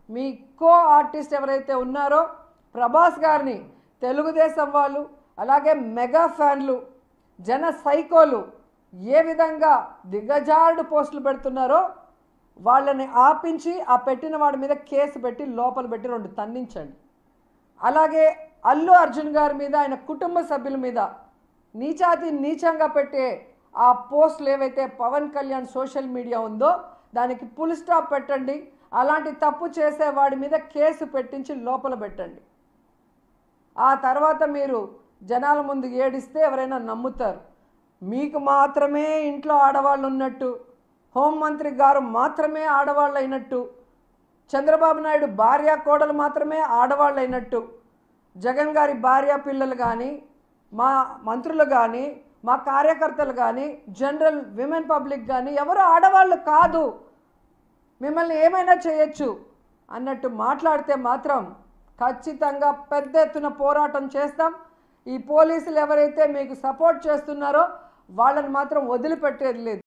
మీ co artist ఎవరైతే ఉన్నారో ప్రభాస్ గారిని తెలుగుదేశం వాళ్ళు అలాగే మెగా ఫ్యాన్లు జన సైకోలు ఏ విధంగా దిగజారుడు పోస్టులు పెడుతున్నారో వాళ్ళని ఆపించి ఆ పెట్టిన వాడి మీద కేసు పెట్టి లోపల పెట్టి 2 తన్నించండి. అలాగే అల్లు అర్జున్ గారి మీద ఆయన కుటుంబ సభ్యుల మీద నీచాతి నీచంగా పెట్టే ఆ పోస్టులు ఏవైతే పవన్ కళ్యాణ్ సోషల్ మీడియా ఉందో దానికి ఫుల్ స్టాప్ పెట్టండి. అలాంటి తప్పు చేసే వాడి మీద కేసు పెట్టించి లోపల పెట్టండి. ఆ తర్వాత మీరు జనాల ముందు ఏడిస్తే ఎవరైనా నమ్ముతారు. మీకు మాత్రమే ఇంట్లో ఆడవాళ్ళు ఉన్నట్టు, హోంమంత్రి గారు మాత్రమే ఆడవాళ్ళు అయినట్టు, చంద్రబాబు నాయుడు భార్య కోడలు మాత్రమే ఆడవాళ్ళు అయినట్టు, జగన్ గారి భార్య పిల్లలు కానీ మా మంత్రులు కానీ మా కార్యకర్తలు కానీ జనరల్ విమెన్ పబ్లిక్ కానీ ఎవరు ఆడవాళ్ళు కాదు, మిమ్మల్ని ఏమైనా చేయొచ్చు అన్నట్టు మాట్లాడితే మాత్రం ఖచ్చితంగా పెద్ద ఎత్తున పోరాటం చేస్తాం. ఈ పోలీసులు ఎవరైతే మీకు సపోర్ట్ చేస్తున్నారో వాళ్ళని మాత్రం వదిలిపెట్టేది లేదు.